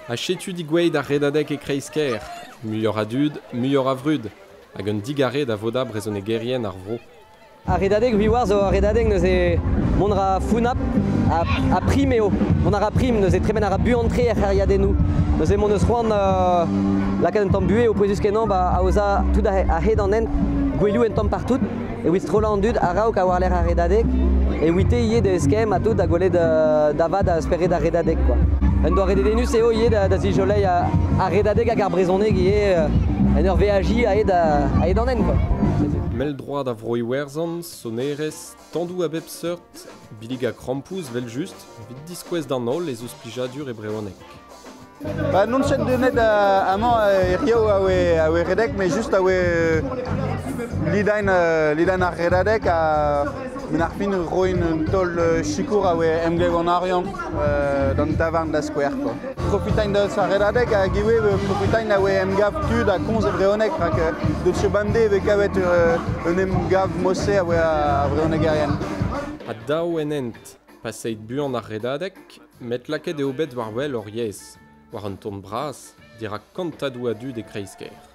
A chetu di gweid ar redadeg e kreisker, muioc'h a dud, muioc'h a vrud, hag un digarret a voda brezhonegerien ar vro. A redadeg vi-war zo a redadeg neuze mont ra founap a prim eo. Mont a prim neuze tremen a buantre ar c'hariadennou. Neuze mont eus c'hoant lakaat un tamm buez o poezus kenan a oza tout a hed an en gwelioù en tamm partout. E oit strola an dud a raok a war l'er a redadeg. E oite ie de eskem a tout a gole d'avad a esperet a redadeg, quoi. En doa rededenus eo ie da zijolei a redadeg hag ar brezhoneg ie en ur VAJ a hed an en, quoi. Mel droad a vro iwerzan, sonerez, tandou a bep seurt, bilig a krampous vel just, vit diskouez d'an ol ez eus plijadur e brezhoneg. Ba non ket denet amañ riao a oe redek, me just a oe lidain ar redadek a min ar fin roin un tol chikour a oe emglev an arian d'an tavarn da skouer. Profitain da sa redadek a giwe profitain a oe emgav tud a komz e brezhoneg, rak dut chebamde ve kavet un emgav mosse a oe a brezhonegerien. Ha daou en ent, paseit buan ar redadek, met laket eo bet war wel hor yez, war un ton bras, dira kantadou a dud e kreisker.